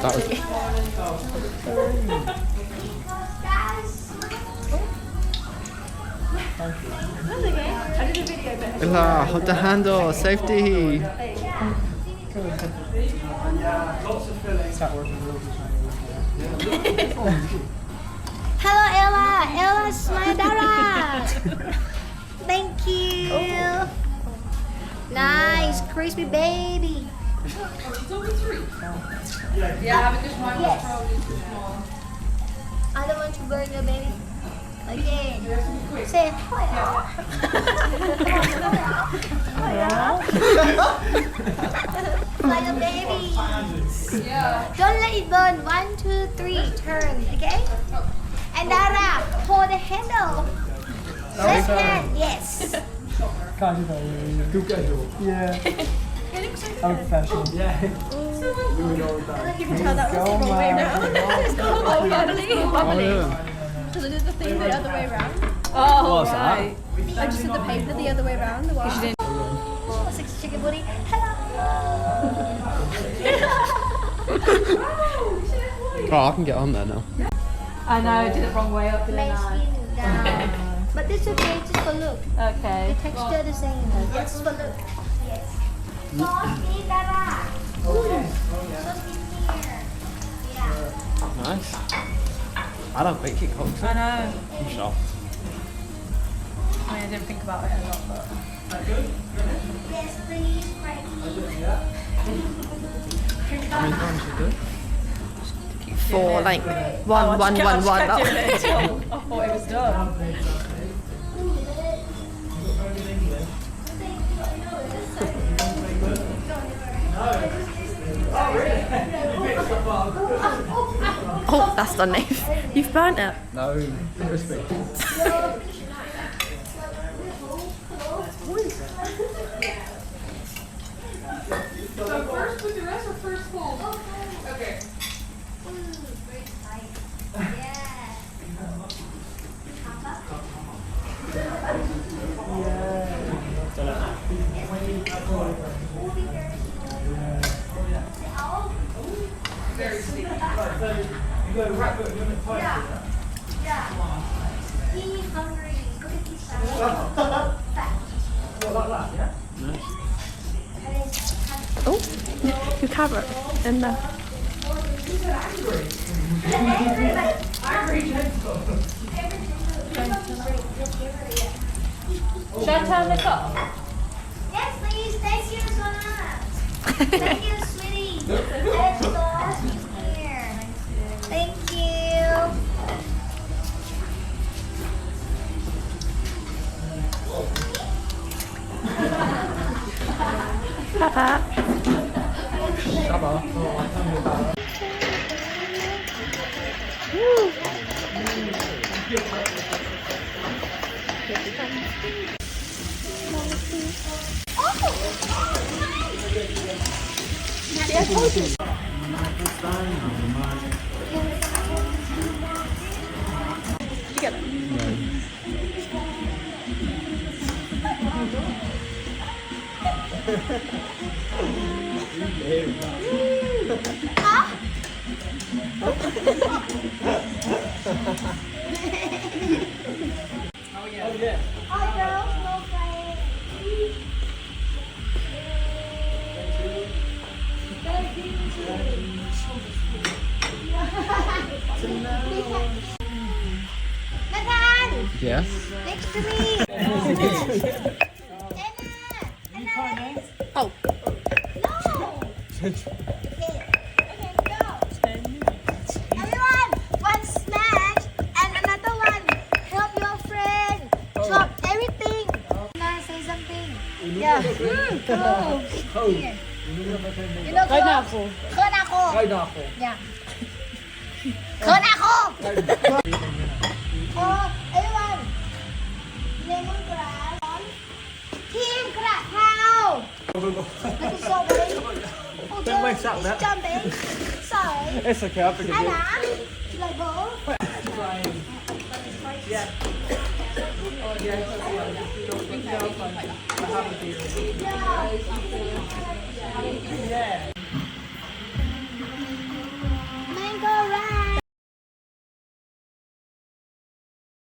That was Ella, hold the handle, safety. Hello Ella, Ella's my Dara. Thank you. Nice, crispy baby. It's only 3. Yeah, because mine was probably too small. I don't want to burn your baby. Again. Say hi. Like a baby. Yeah. Don't let it burn. 1, 2, 3, turn. Okay? And Dara, hold the handle. Left hand, yes. Yeah. I'm professional. Yeah. You can tell that was the wrong way around. It's gone wobbly. Because I did the thing the other way around. Oh, What's that? I just did the paper the other way around. Oh, 6 chicken booty. Hello. Oh, I can get on there now. I know, I did it wrong way up, didn't Make I? skin down. But it's okay, just for look. Okay. The texture the same. Just for look. Yes. Sauce Dara. Sauce here. Yeah. Nice. I don't think it cooks. I know. I'm shocked. I mean, I didn't think about it a lot, but... Yes, please. Right. How many times you do? 4, like 1, 1, 1, 1. I thought it was done. Oh, that's done, Nave. You've burnt it. No, crispy. So first with the rest or first full? Okay. Very sweet. He's hungry. Look at his fat. Oh, your carrot in there. Should I turn this off? Yes, please. Thank you so much. Thank you, sweetie. And sauce here. Thank you. Papa. Hi, girls. No playing. Nathan, Yes. next to me. Anna. Oh. No. Okay, go. Everyone, one smash and another one. Help your friend. Drop everything. Now say something. Yeah. Go. Here. You know, Kern ako. Yeah. Kern ako. Oh, everyone. Lemongrass. Team กระเพรา Look at so big. Don't waste up that. Jumping. Sorry. It's okay, I'll forgive you. Anna, like bowl. Yeah.